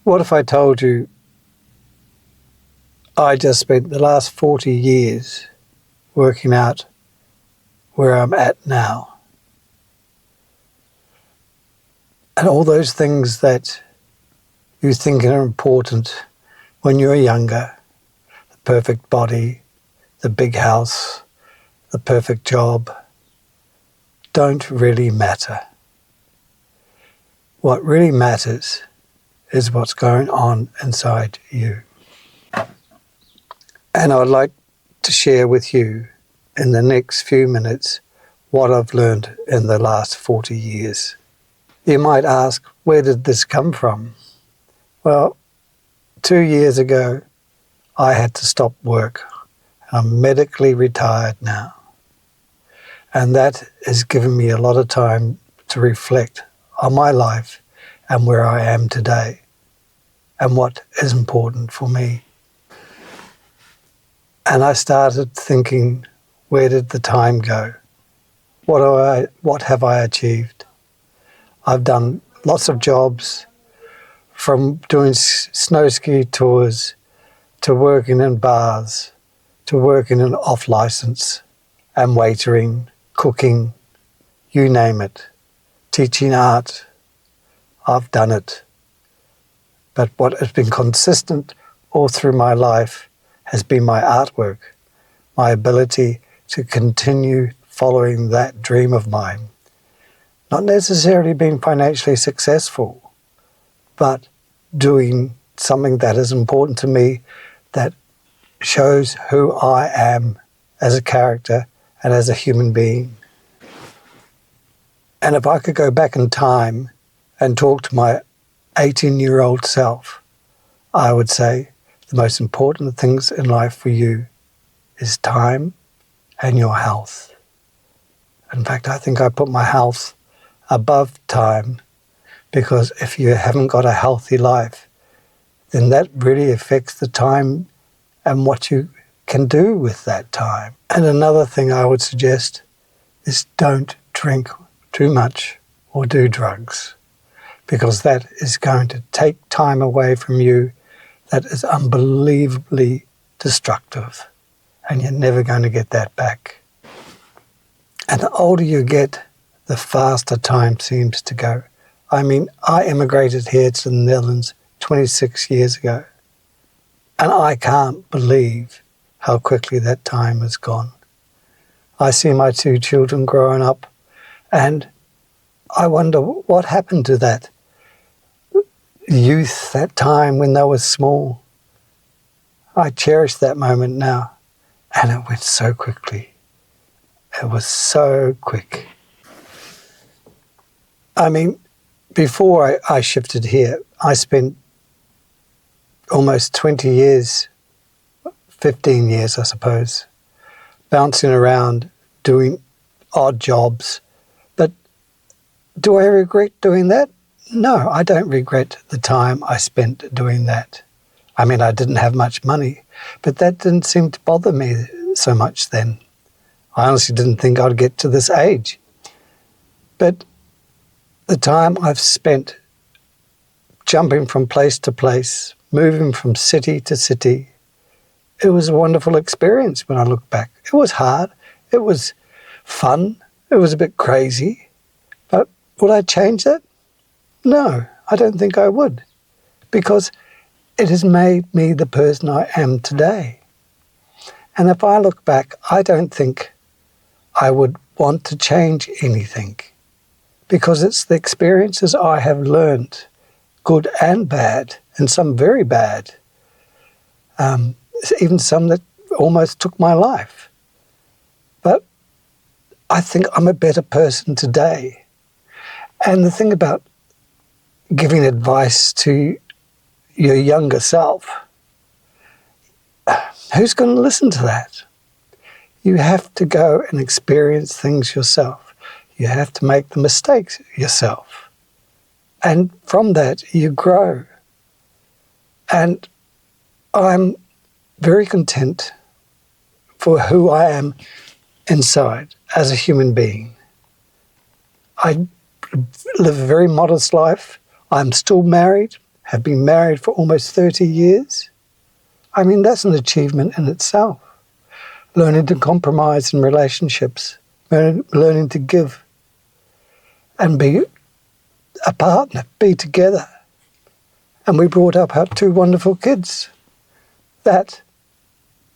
What if I told you I just spent the last 40 years working out where I'm at now? And all those things that you think are important when you're younger, the perfect body, the big house, the perfect job, don't really matter. What really matters is what's going on inside you. And I'd like to share with you in the next few minutes what I've learned in the last 40 years. You might ask, where did this come from? Well, 2 years ago, I had to stop work. I'm medically retired now. And that has given me a lot of time to reflect on my life and where I am today and what is important for me. And I started thinking, where did the time go? What have I achieved? I've done lots of jobs, from doing snow ski tours to working in bars, to working in off-license and waitering, cooking, you name it, teaching art. I've done it. But what has been consistent all through my life has been my artwork, my ability to continue following that dream of mine. Not necessarily being financially successful, but doing something that is important to me, that shows who I am as a character and as a human being. And if I could go back in time and talk to my 18-year-old self, I would say the most important things in life for you is time and your health. In fact, I think I put my health above time, because if you haven't got a healthy life, then that really affects the time and what you can do with that time. And another thing I would suggest is don't drink too much or do drugs, because that is going to take time away from you that is unbelievably destructive, and you're never going to get that back. And the older you get, the faster time seems to go. I mean, I immigrated here to the Netherlands 26 years ago, and I can't believe how quickly that time has gone. I see my 2 children growing up, and I wonder what happened to that youth, that time when they were small. I cherish that moment now, and it went so quickly. It was so quick. I mean, before I shifted here, I spent almost 20 years, 15 years I suppose, bouncing around doing odd jobs. But do I regret doing that? No, I don't regret the time I spent doing that. I mean, I didn't have much money, but that didn't seem to bother me so much then. I honestly didn't think I'd get to this age. But the time I've spent jumping from place to place, moving from city to city, it was a wonderful experience when I look back. It was hard, it was fun, it was a bit crazy, but would I change that? No, I don't think I would, because it has made me the person I am today. And if I look back, I don't think I would want to change anything, because it's the experiences I have learned, good and bad, and some very bad, even some that almost took my life. But I think I'm a better person today. And the thing about giving advice to your younger self, who's going to listen to that? You have to go and experience things yourself. You have to make the mistakes yourself. And from that, you grow. And I'm very content for who I am inside as a human being. I live a very modest life. I'm still married, have been married for almost 30 years. I mean, that's an achievement in itself. Learning to compromise in relationships, learning to give and be a partner, be together. And we brought up our 2 wonderful kids. That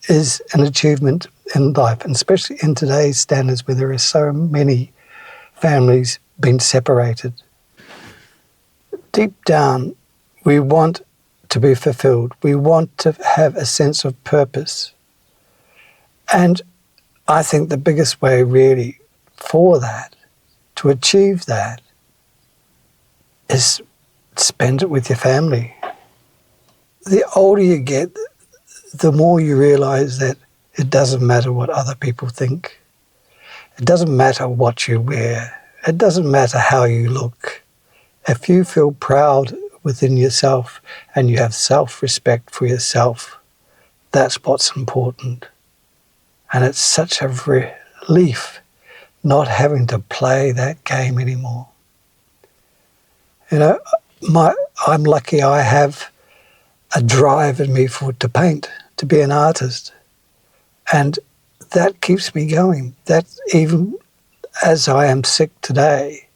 is an achievement in life, and especially in today's standards where there are so many families being separated. Deep down, we want to be fulfilled. We want to have a sense of purpose. And I think the biggest way really for that, to achieve that, is spend it with your family. The older you get, the more you realize that it doesn't matter what other people think. It doesn't matter what you wear. It doesn't matter how you look. If you feel proud within yourself and you have self-respect for yourself, that's what's important. And it's such a relief not having to play that game anymore. You know, I'm lucky I have a drive in me to paint, to be an artist. And that keeps me going. That even as I am sick today,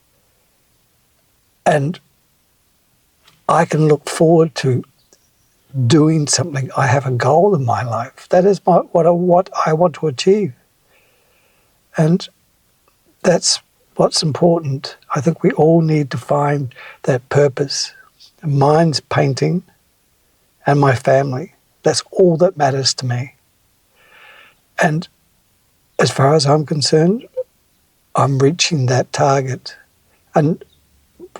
and I can look forward to doing something. I have a goal in my life. That is what I want to achieve. And that's what's important. I think we all need to find that purpose. Mine's painting and my family. That's all that matters to me. And as far as I'm concerned, I'm reaching that target. And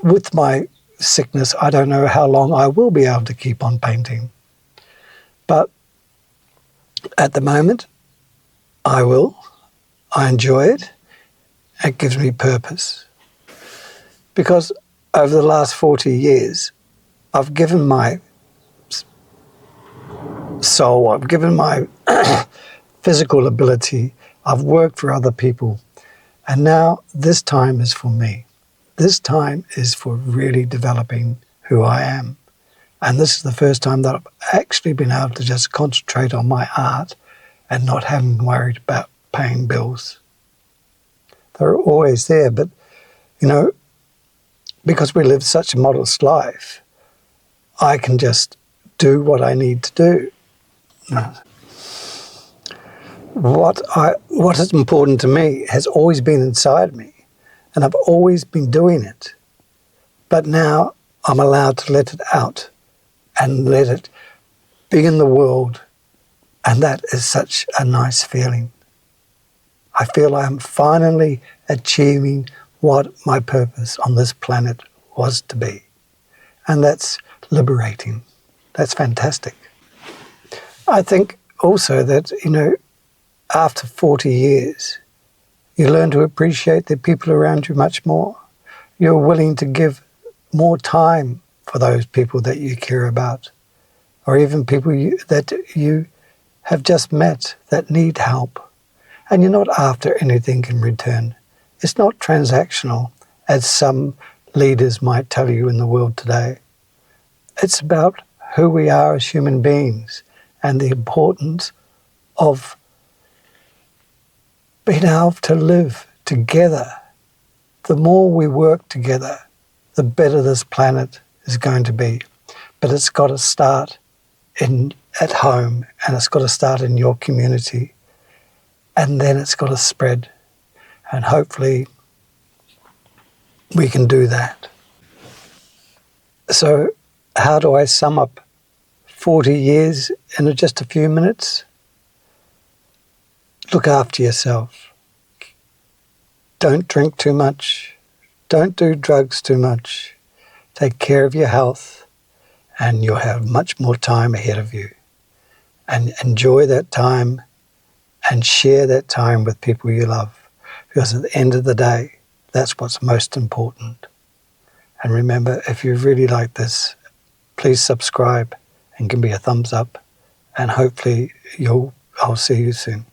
with my sickness, I don't know how long I will be able to keep on painting. But at the moment, I will. I enjoy it. It gives me purpose. Because over the last 40 years, I've given my soul, I've given my physical ability, I've worked for other people, and now this time is for me. This time is for really developing who I am. And this is the first time that I've actually been able to just concentrate on my art and not having worried about paying bills. They're always there, but, you know, because we live such a modest life, I can just do what I need to do. What is important to me has always been inside me, and I've always been doing it. But now I'm allowed to let it out and let it be in the world, and that is such a nice feeling. I feel I am finally achieving what my purpose on this planet was to be. And that's liberating. That's fantastic. I think also that, you know, after 40 years, you learn to appreciate the people around you much more. You're willing to give more time for those people that you care about, or even people that you have just met that need help. And you're not after anything in return. It's not transactional, as some leaders might tell you in the world today. It's about who we are as human beings and the importance of being able to live together. The more we work together, the better this planet is going to be. But it's got to start at home, and it's got to start in your community. And then it's got to spread. And hopefully we can do that. So how do I sum up 40 years in just a few minutes? Look after yourself. Don't drink too much. Don't do drugs too much. Take care of your health, and you'll have much more time ahead of you. And enjoy that time and share that time with people you love. Because at the end of the day, that's what's most important. And remember, if you really like this, please subscribe and give me a thumbs up. And hopefully I'll see you soon.